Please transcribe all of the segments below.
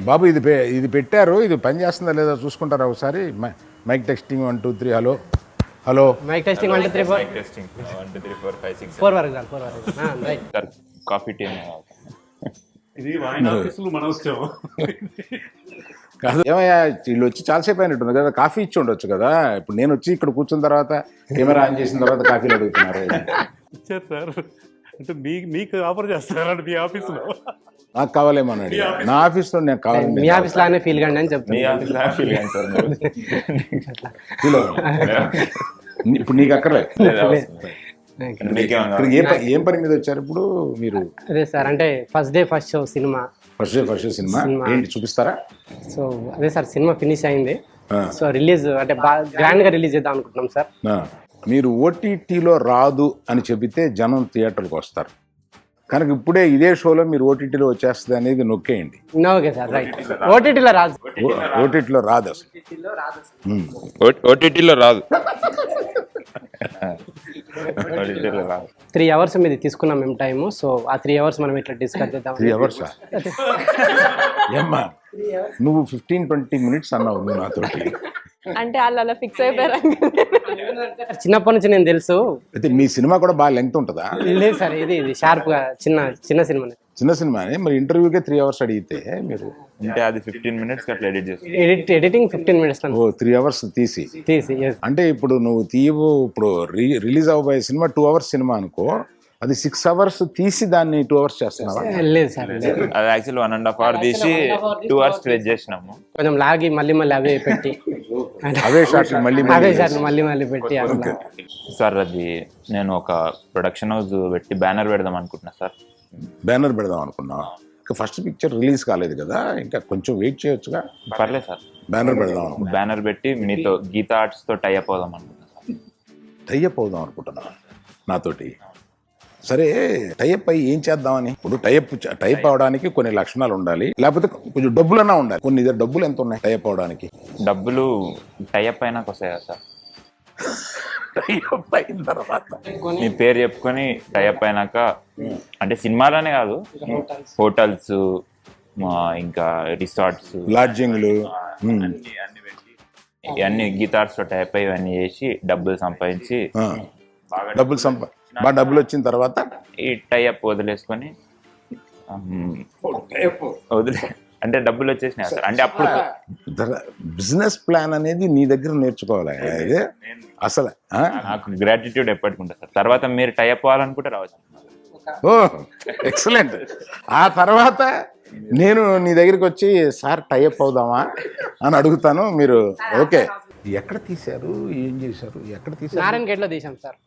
బాబు ఇది పెట్టారు, ఇది పని చేస్తుందా లేదా చూసుకుంటారా ఒకసారి? Mic testing 1 2 3 hello hello mic testing 1 2 3 4 testing 1 2 3 4 5 6 4 వరకు 4 వరకు రైట్. సార్ కాఫీ టీ ఇది వాయిన్ ఆఫీసులు మనం వచ్చాము. కాదు ఏమయ్యా, వీళ్ళు వచ్చి చాలాసేపు అయినట్టుంది కదా, కాఫీ ఇచ్చి ఉండొచ్చు కదా. ఇప్పుడు నేను వచ్చి ఇక్కడ కూర్చున్న తర్వాత కెమెరా ఆన్ చేసిన తర్వాత కాఫీలు అడుగుతున్నారు. ఇచ్చారు సార్, అంటే మీకు ఆఫర్ చేస్తారండి మీ ఆఫీసులో. నాకు కావాలేమన్నాడు, నా ఆఫీస్లో నేను కావాలి. మీ ఆఫీస్ లానే ఫీల్ కండి అని మీ చెప్తాను. ఆఫీస్ లా ఫీల్ అయ్యాను సార్ మీరు. ఫీల్ అవ్వను. ఇప్పుడు నీకు అక్కర్లే. మీకేమన్నా ఇక్కడికి ఏం పని మీద వచ్చారు ఇప్పుడు మీరు? అదే సార్, అంటే first day first show cinema. First day cinema ఏంటి చూపిస్తారా? సో అదే సార్, సినిమా ఫినిష్ అయింది. ఆ. సో రిలీజ్ అంటే బాగా గ్రాండ్ గా రిలీజ్ చేద్దాం అనుకుంటున్నాం సార్. మీరు ఓటీటీలో రాదు అని చెబితే జనం థియేటర్కి వస్తారు కనుక ఇప్పుడే ఇదే షోలో మీరు ఓటీటీలో వచ్చేస్తుంది అనేది నొక్కేయండి. Okay sir, right. ఓటీటీలో రాదు, ఓటీటీలో రాదు అసలు. ఓటీటీలో రాదు. 3 అవర్స్ మీద తీసుకున్నాం మేము టైము. సో ఆ 3 అవర్స్ మనం ఇట్లా డిస్కస్ చేద్దాం. 3 అవర్సా? ఏమ్మా నువ్వు 15-20 మినిట్స్ అన్నావు నువ్వు నాతోటి. అంటే వాళ్ళు అలా ఫిక్స్ అయిపోయారు. చిన్నప్పటి నుంచి నేను తెలుసు. అయితే మీ సినిమా కూడా బాగా లెంగ్త్ ఉంటుందా? లేదు సార్, ఇది షార్ప్ గా చిన్న సినిమా. చిన్న సినిమానే మరి ఇంటర్వ్యూకే 3 అవర్స్ అడిగితే మీరు అంటే అది 15 మినిట్స్ అట్లా ఎడిట్ చేస్తాం. ఎడిటింగ్ 15 మినిట్స్ 3 అవర్స్ తీసి yes. అంటే ఇప్పుడు నువ్వు ఇప్పుడు రిలీజ్ అవ్వబోయే సినిమా 2 అవర్స్ సినిమా అనుకో, అది 6 అవర్స్ తీసి దాన్ని 2 అవర్స్ చేస్తున్నావా? లేదు సార్, లేదు. అది యాక్చువల్లీ 1.5 అవర్ తీసి 2 అవర్స్ స్ట్రెచ్ చేసినాము. కొంచెం లాగి మళ్ళీ అవే పెట్టి అవే షాట్లు మళ్ళీ అవే షాట్లు మళ్ళీ పెట్టి అట్లా. సార్ అది నేను ఒక ప్రొడక్షన్ హౌస్ పెట్టి బ్యానర్ పెడదాం అనుకుంటున్నా సార్. బ్యానర్ పెడదాం అనుకున్నా. ఇంకా ఫస్ట్ పిక్చర్ రిలీజ్ కాలేదు కదా, ఇంకా కొంచెం వెయిట్ చేయొచ్చుగా. పర్లేదు సార్, బ్యానర్ పెడదాం అనుకున్నా. బ్యానర్ పెట్టి మీతో గీతా ఆర్ట్స్ తో టైఅప్ అవుదాం అనుకుంటున్నా సార్. టైఅప్ అవుదాం అనుకుంటున్నా నాతోటి. సరే టైఅప్ అయ్యి ఏం చేద్దామని? ఇప్పుడు టైప్ అవడానికి కొన్ని లక్షణాలు ఉండాలి, లేకపోతే కొంచెం డబ్బులన్నా ఉండాలి. కొన్ని డబ్బులు ఎంత ఉన్నాయి టైప్ అవడానికి? డబ్బులు టైఅప్ అయినాక వస్తాయి కదా సార్. టైఅప్ అయిన తర్వాత మీ పేరు చెప్పుకొని టైఅప్ అయినాక, అంటే సినిమాలోనే కాదు, హోటల్స్ ఇంకా రిసార్ట్స్, లాడ్జింగ్లు ఇవన్నీ గీతార్స్ తో టైప్ అయ్యి ఇవన్నీ చేసి డబ్బులు సంపాదించి బాగా డబ్బులు వచ్చిన తర్వాత ఈ టైఅప్ వదిలేసుకొని అంటే డబ్బులు వచ్చేసినాయి సార్. అంటే అప్పుడు బిజినెస్ ప్లాన్ అనేది నీ దగ్గర నేర్చుకోవాలి. అదే అసలు నాకు గ్రాటిట్యూడ్ ఎప్పటికి ఉంటుంది సార్. తర్వాత మీరు టైఅప్ అవ్వాలనుకుంటే రావచ్చు. ఓ ఎక్సలెంట్. ఆ తర్వాత నేను నీ దగ్గరికి వచ్చి సార్ టైఅప్ అవుదామా అని అడుగుతాను. మీరు ఓకే. ఎక్కడ తీశారు, ఏం చేశారు, ఎక్కడ తీశారు? నారాయణ గేట్ లో తీసాం సార్.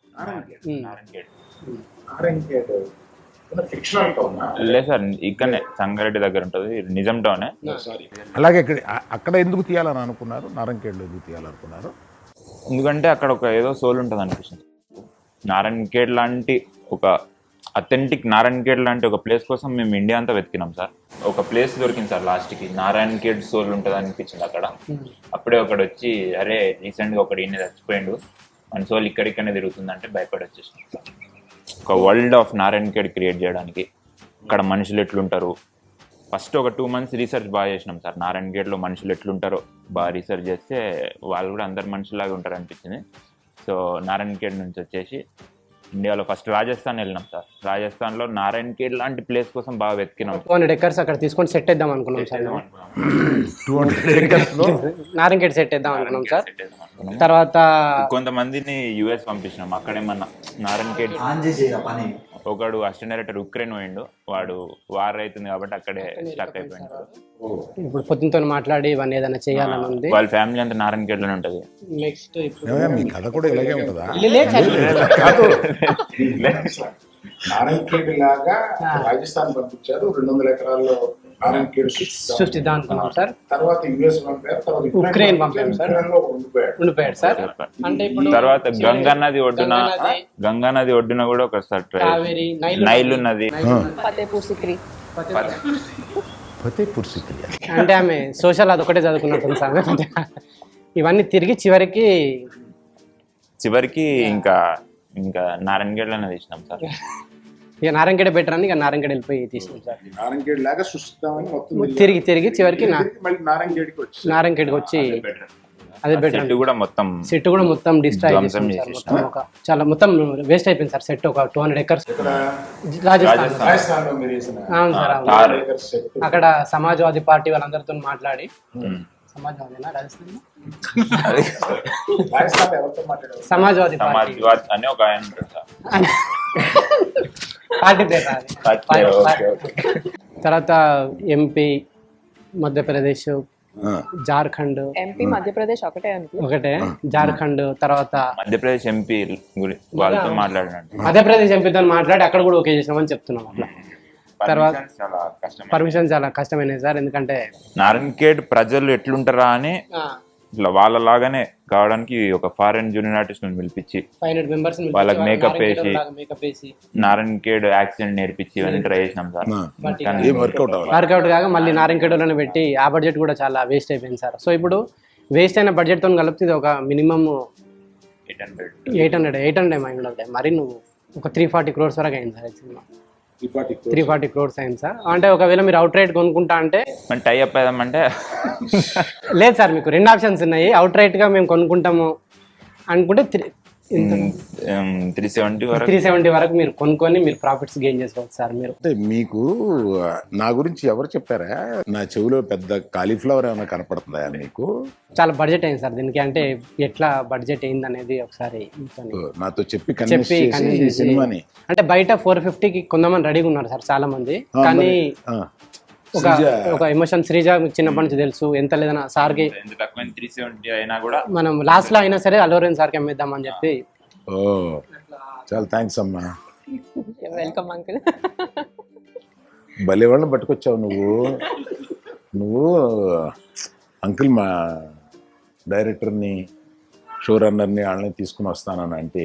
లేదు సార్, ఇక్కడనే సంగారెడ్డి దగ్గర ఉంటుంది, నిజాం టౌనే. అలాగే అక్కడ ఎందుకు తీయాలని అనుకున్నారు? నారాయణఖేడ్లో ఎందుకు తీయాలనుకున్నారు? ఎందుకంటే అక్కడ ఒక ఏదో సోల్ ఉంటుంది అనిపిస్తుంది. నారాయణఖేడ్ లాంటి ఒక అథెంటిక్ నారాయణఖేడ్ లాంటి ఒక ప్లేస్ కోసం మేము ఇండియా అంతా వెతికినాం సార్. ఒక ప్లేస్ దొరికింది సార్ లాస్ట్కి, నారాయణఖేడ్ సోల్ ఉంటుంది అనిపించింది అక్కడ. అప్పుడే ఒకడు వచ్చి, అరే రీసెంట్గా ఒకడు ఈయన చచ్చిపోయిండు, మన సోల్ ఇక్కడిక్కడనే తిరుగుతుందంటే భయపడి వచ్చేసినాం సార్. ఒక వరల్డ్ ఆఫ్ నారాయణఖేడ్ క్రియేట్ చేయడానికి అక్కడ మనుషులు ఎట్లుంటారు, ఫస్ట్ ఒక 2 months రీసెర్చ్ బాగా చేసినాం సార్. నారాయణఖేడ్లో మనుషులు ఎట్లుంటారో బాగా రీసెర్చ్ చేస్తే వాళ్ళు కూడా అందరు మనుషులాగా ఉంటారు అనిపించింది. సో నారాయణఖేడ్ నుంచి వచ్చేసి ఇండియాలో ఫస్ట్ రాజస్థాన్ వెళ్ళినాం సార్. రాజస్థాన్లో నారాయణఖేడ్ లాంటి ప్లేస్ కోసం బాగా వెతికినాం. 200 acres అక్కడ తీసుకొని సెట్ చేద్దాం అనుకున్నాం సార్. 200 acres లో నారాయణ గేట్ సెట్ చేద్దాం అనుకున్నాం సార్. తర్వాత కొంతమందిని యుఎస్ పంపించినాం. అక్కడేమన్నా నారాయణఖేడ్ ఒకడు అసిస్టెంట్ డైరెక్టర్ ఉక్రెయిన్ పోయిండు, వాడు వార్ అవుతుంది కాబట్టి అక్కడే స్టక్ అయిపోయిండు. ఇప్పుడు పొద్దుతో మాట్లాడి ఇవన్నీ ఏదైనా చేయాలని ఉంది. వాళ్ళ ఫ్యామిలీ అంతా నారాయణఖేడ్లోనే ఉంటుంది. నెక్స్ట్ మీ కథ కూడా ఇలాగే ఉంటుందా? నారాయణఖేడ్ లాగా రాజస్థాన్ పంపించారు, 200 ఎకరాల్లో నారాయణఖేడ్ సృష్టిద్దాం అనుకున్నాం సార్. తర్వాత యుఎస్ పంపారు, తర్వాత ఉక్రెయిన్ పంపారు సార్, ఉండిపోయాడు సార్. అంటే ఇప్పుడు తర్వాత గంగా నది ఒడ్డున కూడా ఒక కావేరి, నైల్ ఉన్నది. ఫతేపూర్ సిక్రీ. ఫతేపూర్ సిక్రీ అంటే ఆమె సోషల్ అదొకటే చదువుకున్నట్టుంది సార్. ఇవన్నీ తిరిగి చివరికి ఇంకా నారాయణఖేడ్లోనే తీసినాం సార్. ఇక నారాయణగేడ బెటర్ అని ఇక నారాయణగేడ వెళ్ళిపోయి తీసినాం సార్. నారాయణగేడ్ లాగా సృష్టిద్దామని మొత్తం తిరిగి చివరికి మళ్ళీ నారాయణగేడ్కి వచ్చి నారాయణగేడ్కి వచ్చి అదే బెటర్. సెట్ కూడా మొత్తం సెట్ కూడా మొత్తం డిస్ట్రాయ్ చేసాం సార్. మొత్తం చాలా మొత్తం వేస్ట్ అయిపోయింది సార్ సెట్. ఒక 200 acres రాజస్థాన్. రాజస్థాన్లో మీరు వేసిన అవును సార్ అవును. తార్. సెట్ అక్కడ సమాజ్వాదీ పార్టీ వాళ్ళందరితో మాట్లాడి సమాజ్వాదీనా రాజస్థాన్ రాజస్థాన్లో ఎవరితో మాట్లాడారు? సమాజ్వాదీ పార్టీ సమాజ్వాద్ అని ఒక ఆయన ఉంటాడు సార్. పార్టీ పేరు అది. Party, okay, okay. తర్వాత ఎంపీ మధ్యప్రదేశ్, జార్ఖండ్ ఎంపీ మధ్యప్రదేశ్ ఒకటే అనుకో. ఒకటే, జార్ఖండ్ తర్వాత మధ్యప్రదేశ్ ఎంపీ వాళ్ళతో మాట్లాడినట్టు మధ్యప్రదేశ్ ఎంపీతో మాట్లాడి అక్కడ కూడా ఓకే చేసినామని చెప్తున్నాం. అట్లా తర్వాత చాలా కష్టం. పర్మిషన్ చాలా కష్టమైనది సార్. ఎందుకంటే నారాయణఖేడ్ ప్రజలు ఎట్లుంటారా అని ఇట్లా వాళ్ళలాగానే కావడానికి ఒక ఫారెన్ జూనియర్ ఆర్టిస్ట్ పిలిపించి 500 members వాళ్ళకి మేకప్ వేసి మేకప్ వేసి నారాయణఖేడ్ యాక్సిడెంట్ నేర్పించి ఇవన్నీ ట్రై చేసినాం సార్. ఏం వర్కౌట్ అవ్వాలి. వర్కౌట్ కాగా మళ్ళీ నారాయణఖేడ్లోనే పెట్టి ఆ బడ్జెట్ కూడా చాలా వేస్ట్ అయిపోయింది సార్. సో ఇప్పుడు వేస్ట్ అయిన బడ్జెట్తో కలిపితే ఇది ఒక మినిమమ్ 800 ఏమై ఉండదు. మరి నువ్వు ఒక 340 crores వరకు అయింది సార్ సినిమా. 340 crores అయింది సార్. అంటే ఒకవేళ మీరు అవుట్ రైట్ కొనుక్కుంటా అంటే టై అప్ అయ్యామంటే లేదు సార్, మీకు 2 ఆప్షన్స్ ఉన్నాయి. అవుట్ రైట్ గా మేము కొనుక్కుంటాము అనుకుంటే 370 వరకు మీరు కొనుక్కొని మీరు ప్రాఫిట్స్ గెయిన్ చేసుకోవచ్చు సార్. మీరు అంటే మీకు నా గురించి ఎవరు చెప్పారా? నా చెవిలో పెద్ద కాలీఫ్లవర్ ఏమైనా కనపడుతుందా మీకు? చాలా బడ్జెట్ అయింది సార్ దీనికి. అంటే ఎట్లా బడ్జెట్ అయింది అనేది ఒకసారి నాతో చెప్పి కన్విన్స్ చేసి ఈ సినిమాని అంటే బయట 450కి కొంతమంది రెడీగా ఉన్నారు సార్ చాలా మంది. కానీ ఒక ఎమోషన్ శ్రీజ చిన్నప్పటి నుంచి తెలుసు, ఎంత లేదన్నా సార్కి 370 అయినా కూడా మనం లాస్ట్ లో అయినా సరే అలోరెన్ సార్కి అమ్మేద్దామని చెప్పి. ఓ చాలా థ్యాంక్స్ అమ్మా. Welcome uncle. భలే వాళ్ళని పట్టుకొచ్చావు నువ్వు అంకుల్ మా డైరెక్టర్ని షో రన్నర్ని వాళ్ళని తీసుకుని వస్తానని అంటే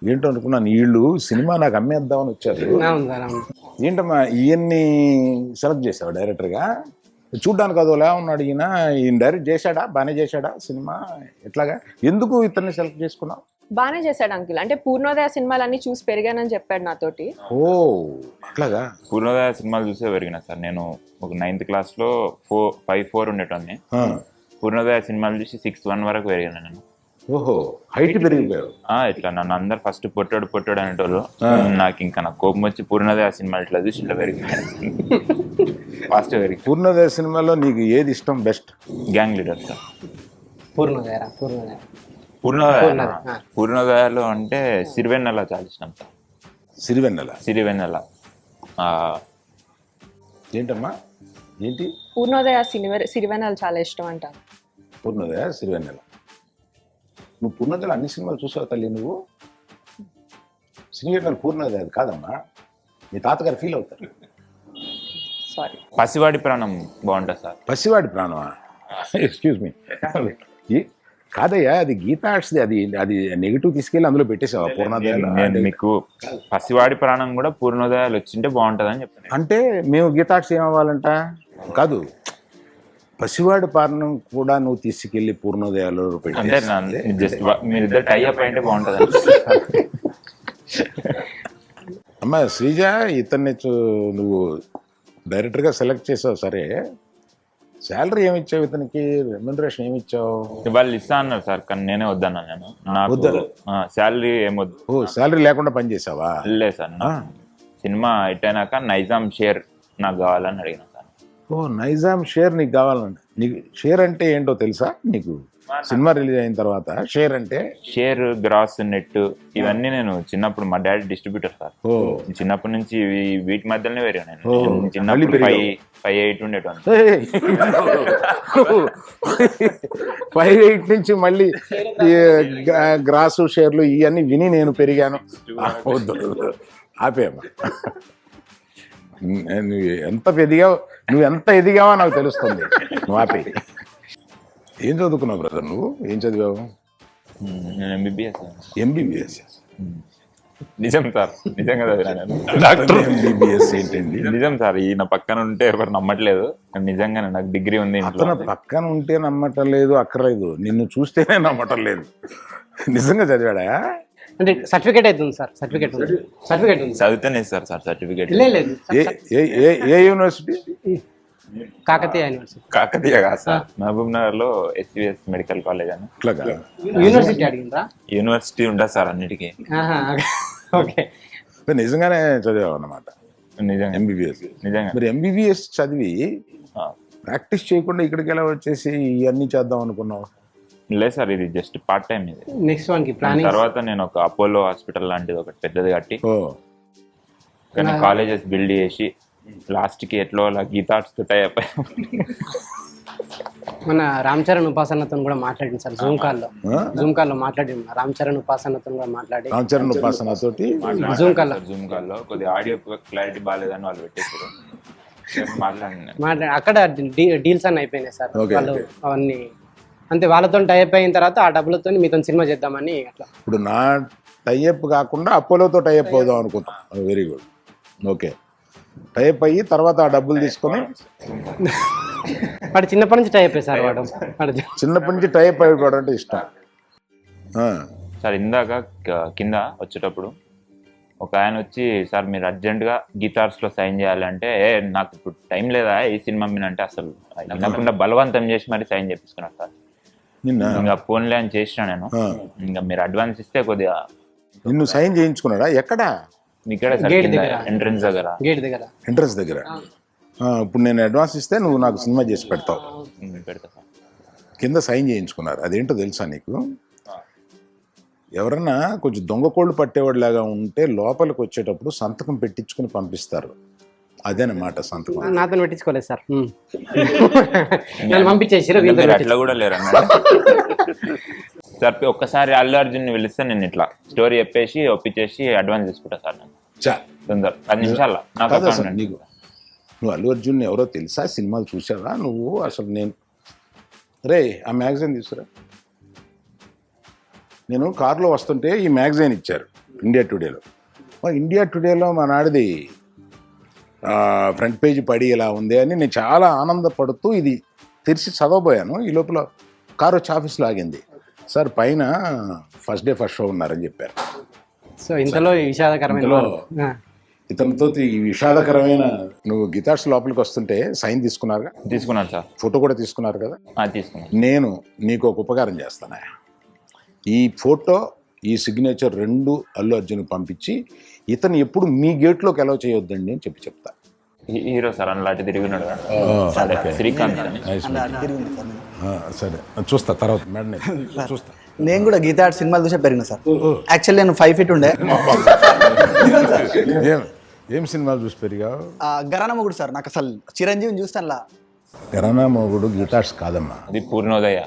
ఏంటో అనుకున్నాను. వీళ్ళు సినిమా నాకు అమ్మేద్దామని వచ్చారు. అవును సార్ అవును. ఏంటమ్మా ఈయన్ని సెలెక్ట్ చేసావు డైరెక్టర్గా? చూడ్డానికి అదోలా ఉన్నాడు ఈయన డైరెక్ట్ చేశాడా? బాగానే చేశాడా సినిమా? ఎట్లాగా ఎందుకు ఇతన్ని సెలెక్ట్ చేసుకున్నావు? బాగానే చేశాడు అంకుల్. అంటే పూర్ణోదయ సినిమాలన్నీ చూసి పెరిగానని చెప్పాడు నాతోటి. ఓ అట్లాగా. పూర్ణోదయ సినిమాలు చూసే పెరిగిన సార్. నేను ఒక 9th క్లాస్లో 5'4" ఉండేటోని. పూర్ణోదయ సినిమాలు చూసి 6'1" వరకు పెరిగాను నేను. ఓహో హైట్ పెరిగిపోయావు. ఇట్లా నన్ను అందరు ఫస్ట్ పొట్టాడు అనేటోళ్ళు. నాకు కోపం వచ్చి పూర్ణోదయ సినిమా ఇట్లా చూసి ఇట్లా పెరిగిపోయాను. ఫాస్ట్ పెరిగి. పూర్ణోదయ సినిమాలో నీకు ఏది ఇష్టం బెస్ట్? Gang Leader sir. పూర్ణోదయలో అంటే సిరివెన్నెల చాలా ఇష్టం సార్. సిరివెన్నెల ఏంటమ్మా ఏంటి? పూర్ణోదయ సిరివెన్నెల చాలా ఇష్టం అంటారు. పూర్ణోదయ సిరివెన్నెల. నువ్వు పూర్ణోదయలో అన్ని సినిమాలు చూసావు తల్లి నువ్వు? సిరివెన్నెల పూర్ణోదయ అది కాదమ్మా. మీ తాతగారు ఫీల్ అవుతారు. సారీ. పసివాడి ప్రాణం బాగుంటుంది సార్. పసివాడి ప్రాణమా? Excuse me. కాదయ్యా అది గీతా ఆర్ట్స్ది. అది నెగిటివ్ తీసుకెళ్ళి అందులో పెట్టేసావా పూర్ణోదయాలు? నేను మీకు పసివాడి ప్రాణం కూడా పూర్ణోదయాలు వచ్చింటే బాగుంటుంది అని చెప్తాను. అంటే మేము గీతా ఆర్ట్స్ ఏమవ్వాలంట? కాదు, పసివాడి ప్రాణం కూడా నువ్వు తీసుకెళ్ళి పూర్ణోదయాలు అంటే జస్ట్ మీరిద్దరు టై అప్ అయితే బాగుంటుంది. అమ్మా శ్రీజ, ఇతన్ని నువ్వు డైరెక్టర్గా సెలెక్ట్ చేసావు సరే, శాలరీ ఏమి ఇచ్చావు ఇతనికి? రెమ్యునరేషన్ ఏమి ఇచ్చావు? వాళ్ళు ఇస్తా అన్నారు సార్, కానీ నేనే వద్దన్నా. నేను నాకు శాలరీ ఏమొద్దు. ఓ శాలరీ లేకుండా పని చేసావా? లేదు సార్. సినిమా అయిపోయినాక నైజాం షేర్ నాకు కావాలని అడిగిన సార్. ఓ నైజాం షేర్ నీకు కావాలండి. నీకు షేర్ అంటే ఏంటో తెలుసా నీకు? సినిమా రిలీజ్ అయిన తర్వాత షేర్ అంటే షేర్, గ్రాస్, నెట్ ఇవన్నీ నేను చిన్నప్పుడు మా డాడీ డిస్ట్రిబ్యూటర్ సార్. చిన్నప్పటి నుంచి వీటి మధ్యలోనే పెరిగాను నేను. చిన్నప్పుడు 5'8" ఉండేటోని. 5'8" నుంచి మళ్ళీ గ్రాసు షేర్లు ఇవన్నీ విని నేను పెరిగాను. ఆపేమ్మా. నువ్వు ఎంత ఎదిగావో నాకు తెలుస్తుంది. నువ్వు ఆపే. ఏం చదువుకున్నావు బ్రదర్? నువ్వు ఏం చదివావు? నేను ఎంబీబీఎస్. ఎంబీబీఎస్? నిజం సార్, నిజంగా చదివాను. డాక్టర్ ఎంబీబీఎస్ ఏంటండి? నిజం సార్. ఈయన పక్కన ఉంటే ఎవరు నమ్మట్లేదు, నిజంగానే నాకు డిగ్రీ ఉంది. అతను పక్కన ఉంటే నమ్మటం లేదు, అక్కర్లేదు, నిన్ను చూస్తేనే నమ్మటం లేదు. నిజంగా చదివాడా? అంటే సర్టిఫికేట్ అయితే ఉంది సార్, సర్టిఫికేట్ ఉంది, సర్టిఫికేట్ ఉంది. చదివితేనే ఇస్తారు సార్ సర్టిఫికేట్. లేదు ఏ యూనివర్సిటీ? కాకతీయ యూనివర్సిటీ. కాకతీయ కాదు సార్, మహబూబ్ నగర్ లో ఎస్విఎస్ మెడికల్ కాలేజ్ అని. ఇట్లా కాదు. యూనివర్సిటీ అడిగిందా? యూనివర్సిటీ ఉంటుంది సార్ అన్నిటికీ. ఓకే. నిజంగానే చదివావు అన్నమాట. నిజంగా ఎంబీబీఎస్. నిజంగా. మరి ఎంబీబీఎస్ చదివి ప్రాక్టీస్ చేయకుండా ఇక్కడికి ఎలా వచ్చేసి ఇవన్నీ చేద్దాం అనుకున్నావు? లేదు సార్, ఇది జస్ట్ పార్ట్ టైం ఇది. నెక్స్ట్ వన్ కి ప్లానింగ్. తర్వాత నేను ఒక అపోలో హాస్పిటల్ లాంటిది ఒకటి పెద్దది కట్టి, ఓ కానీ కాలేజెస్ బిల్డ్ చేసి లాస్ట్ కి ఎట్లో అలా గీతార్ట్స్ తో టై అయిపోయి మన రామ్ చరణ్ ఉపాసనతో కూడా మాట్లాడింది సార్ జూమ్ కాల్లో. జూమ్ కాల్లో మాట్లాడి రామ్ చరణ్ ఉపాసనతో కూడా మాట్లాడి, రామ్ చరణ్ ఉపాసన తోటి జూమ్ కాల్లో కొద్దిగా ఆడియో క్లారిటీ బాగాలేదని వాళ్ళు పెట్టేసారు. మాట్లాడి అక్కడ డీల్స్ అన్నీ అయిపోయినాయి సార్. వాళ్ళు అవన్నీ అంతే, వాళ్ళతో టైప్ అయిన తర్వాత ఆ డబ్బులతో మీతో సినిమా చేద్దామని అట్లా. ఇప్పుడు నా టైఅప్ కాకుండా అపోలోతో టైఅప్ అవుదాం అనుకుంటాం. Very good. ఓకే, టైప్ అయ్యి తర్వాత ఆ డబ్బులు తీసుకొని. వాడు చిన్నప్పటి నుంచి టైప్ సార్. వాడు చిన్నప్పటి నుంచి టైప్ అయిపోవడం అంటే ఇష్టం. సార్ ఇందాక కింద వచ్చేటప్పుడు ఒక ఆయన వచ్చి, సార్ మీరు అర్జెంటుగా గీతార్స్లో సైన్ చేయాలంటే, నాకు ఇప్పుడు టైం లేదా ఈ సినిమా మీద అంటే అసలు వినకుండా బలవంతం చేసి మరి సైన్ చేపించుకున్నాను సార్. ఇంకా ఫోన్లే అని చేసిన నేను. ఇంకా మీరు అడ్వాన్స్ ఇస్తే కొద్దిగా. నిన్ను సైన్ చేయించుకున్నాడా? ఎక్కడ? ఇక్కడే సార్, ఎంట్రన్స్ దగ్గర. గేట్ దగ్గర, ఎంట్రన్స్ దగ్గర. ఇప్పుడు నేను అడ్వాన్స్ ఇస్తే నువ్వు నాకు సినిమా చేసి పెడతావు. పెడతా సార్. కింద సైన్ చేయించుకున్నారు. అదేంటో తెలుసా నీకు? ఎవరన్నా కొంచెం దొంగ కోళ్ళు పట్టేవాడిలాగా ఉంటే లోపలికి వచ్చేటప్పుడు సంతకం పెట్టించుకుని పంపిస్తారు. అదేనమాట సంతకం. నాతో పెట్టించుకోలేదు సార్, నన్ను పంపించేసారు. అట్లా కూడా లేరన్న సార్. ఒక్కసారి అల్లు అర్జున్ పిలిస్తే నేను ఇట్లా స్టోరీ చెప్పేసి ఒప్పించేసి అడ్వాన్స్ తీసుకుంటా సార్. నేను తొందర 10 నిమిషాల్లో నీకు. నువ్వు అల్లు అర్జున్ ఎవరో తెలుసా? సినిమాలు చూసావా నువ్వు? అసలు నేను రే ఆ మ్యాగజైన్ తీసుకురా. నేను కారులో వస్తుంటే ఈ మ్యాగజైన్ ఇచ్చారు ఇండియా టుడేలో. ఇండియా టుడేలో మా నాడిది ఫ్రంట్ పేజీ పడి ఇలా ఉంది అని నేను చాలా ఆనందపడుతూ ఇది తెరిచి చదవబోయాను. ఈ లోపల కారు వచ్చి ఆఫీస్లో ఆగింది. సార్ పైన ఫస్ట్ డే ఫస్ట్ షో ఉన్నారని చెప్పారు. సో ఇంతలో విషాదకరమైన ఇతనితో ఈ విషాదకరమైన. నువ్వు గీతార్స్ లోపలికి వస్తుంటే సైన్ తీసుకున్నారుగా? తీసుకున్నాను సార్. ఫోటో కూడా తీసుకున్నారు కదా? తీసుకున్నాను. నేను నీకు ఒక ఉపకారం చేస్తాను. ఈ ఫోటో ఈ సిగ్నేచర్ 2 అల్లు అర్జున్ పంపించి, ఇతను ఎప్పుడు మీ గేట్లోకి అలౌ చేయొద్దండి అని చెప్తా. హీరో సార్ అలాంటి తిరిగినాడు శ్రీకాంత్ అని. సరే చూస్తా తర్వాత మేడం చూస్తా. నేను కూడా గీతా ఆర్ట్ సినిమాలు చూసే పెరిగిన సార్. యాక్చువల్లీ నేను 5 feet ఉండే. ఏం సినిమాలు చూసి పెరిగావు? గరానా మొగుడు సార్. నాకు అసలు చిరంజీవిని చూస్తాను. గరానా మొగుడు గీతార్స్ కాదమ్మా, అది పూర్ణోదయ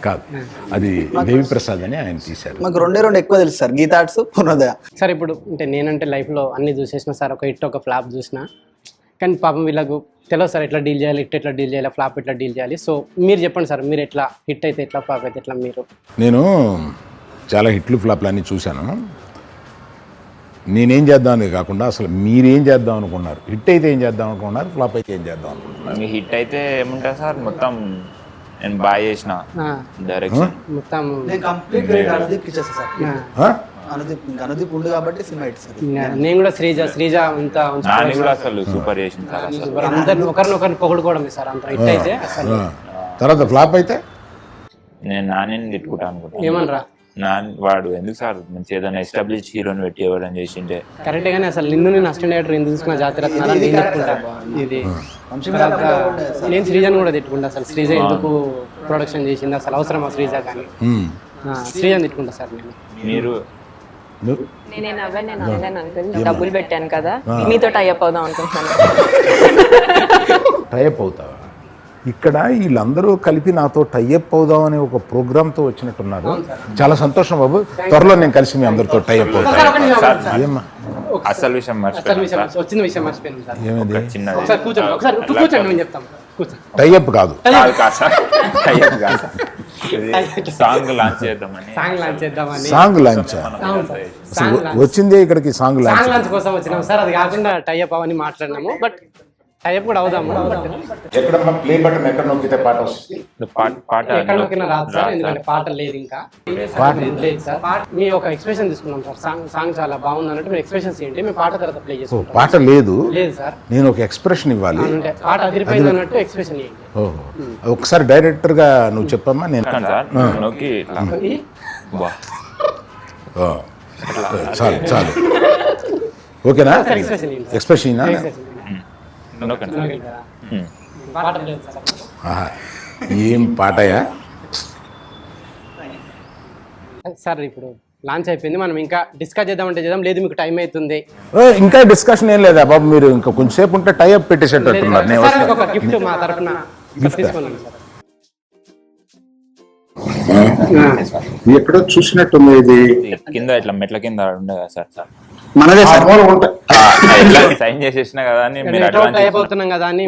కాదు, అది దేవి ప్రసాద్ అని ఆయన తీశారు. మాకు 2 ఎక్కువ తెలుసు sir, Geetha Arts, Purnodaya. Sir ఇప్పుడు అంటే నేనంటే లైఫ్లో అన్ని చూసేసిన సార్. ఒక హిట్ ఒక ఫ్లాప్ చూసిన, కానీ పాపం వీళ్ళకు తెలియదు సార్ ఎట్లా డీల్ చేయాలి, ఎట్లా డీల్ చేయాలి, ఫ్లాప్ ఎట్లా డీల్ చేయాలి. సో మీరు చెప్పండి సార్, మీరు ఎట్లా హిట్ అయితే ఎట్లా, ఫ్లాప్ అయితే ఎట్లా? మీరు. నేను చాలా హిట్లు ఫ్లాప్లు అన్నీ చూశాను. నేనేం చేద్దామని కాకుండా అసలు మీరేం చేద్దాం అనుకున్నారు? హిట్ అయితే ఏం చేద్దాం అనుకున్నారు, ఫ్లాప్ అయితే ఏం చేద్దాం అనుకున్నారు? హిట్ అయితే ఏముంటుంది సార్, మొత్తం నేను బాగా చేసిన డైరెక్షన్ మొత్తం అనుదీప్ ఇచ్చేస్తా సార్. అనుదీప్ ఉండు కాబట్టి సినిమా హిట్ సార్. నేను కూడా శ్రీజ అంత నాని కూడా అసలు సూపర్ చేసింది సార్. అసలు అందరిని ఒకరినొకరిని పొగడుకోవడమే సార్ అంత హిట్ అయితే. అసలు తర్వాత ఫ్లాప్ అయితే నేను నానిని తిట్టుకుంటా అనుకుంటా. ఏమనరా వాడు ఎందుకు సార్ మంచి ఏదైనా ఎస్టాబ్లిష్ హీరోని పెట్టి ఎవరైనా చేసిండే కరెక్టే, కానీ అసలు నిన్ను అసిస్టెంట్ డైరెక్టర్ ఎందుకు తీసుకున్న జాతిరత్నాలు నేను తిట్టుకుంటా. ఇది నేను శ్రీజను కూడా తిట్టుకుంటా. అసలు శ్రీజ ఎందుకు ప్రొడక్షన్ చేసింది, అసలు అవసరమా శ్రీజ? కానీ శ్రీజని తిట్టుకుంటా సార్ నేను. మీరు నేను అనలేను అంకుల్, డబ్బులు పెట్టాను కదా మీతో టైఅప్ అవుదాం అనుకుంటున్నాను. టైఅప్ అవుతావా? ఇక్కడ వీళ్ళందరూ కలిపి నాతో టైఅప్ అవుదాం అనే ఒక ప్రోగ్రామ్తో వచ్చినట్టున్నారు. చాలా సంతోషం బాబు. త్వరలో నేను కలిసి మీ అందరితో టైఅప్ అవుతాను. ఏమ్మా అసలు విషయం వచ్చిన విషయం మర్చిపోయింది సార్. ఏమైంది? చిన్నది కూర్చోండి, నేను చెప్తాం. టైఅప్ కాదు, సాంగ్ లాంచ్ చేద్దామని. సాంగ్ లాంచ్ వచ్చిందే ఇక్కడికి. సాంగ్ లాంచ్ కోసం వచ్చినాం సార్. అది కాకుండా టైఅప్ అవన్నీ మాట్లాడినాము. బట్ టైప్ కూడా అవుదాము బట్ ఎక్కడ ప్లే బటన్ ఎక్కడ నొక్కితే పాట వస్తుంది? పాట ఎక్కడ నొక్కినా రాదు సార్, ఎందుకంటే పాట లేదు ఇంకా. లేదు సార్, మీ ఒక ఎక్స్ప్రెషన్ తీసుకున్నాం సార్. సాంగ్ చాలా బాగుంది అన్నట్టు మీరు ఎక్స్ప్రెషన్స్ ఏంటి, మేము పాట తర్వాత ప్లే చేసుకుంటాం. పాట లేదు, లేదు సార్, నేను ఒక ఎక్స్ప్రెషన్ ఇవ్వాలి. అంటే పాట అదిరిపోయింది అన్నట్టు ఎక్స్ప్రెషన్ ఇవ్వండి. ఓహో, ఒకసారి డైరెక్టర్ గా నువ్వు చెప్పమ్మా. నేను సార్ నొక్కి ఇట్లా బా. ఓ, చాలు చాలు, ఓకేనా? ఎక్స్ప్రెషన్ ఇవ్వండి. ఎక్స్ప్రెషన్ నొక్కండి సార్. పాట లేదు సార్. ఆహా, ఏం పాటయా? సార్ ఇప్పుడు లాంచ్ అయిపోయింది, మనం ఇంకా డిస్కస్ చేద్దామంటే చేద్దాం, లేదు మీకు టైం అవుతుంది. ఇంకా డిస్కషన్ ఏం లేదా బాబు? మీరు ఇంకా కొంచెంసేపు ఉంటే టైఅప్ పెట్టేసేటట్టున్నారు. నేను సార్, మీకు ఒక గిఫ్ట్ మా తరఫున తీసుకున్నాను సార్. ఎక్కడో చూసినట్టుంది ఇది. కింద ఇట్లా మెట్ల కింద ఉండే కదా సార్. సార్ మనదే సార్. ఎట్లా సైన్ చేసేసిన కదా అని మీరు టైప్ అడ్వాన్స్ అవుతున్నాం కదా అని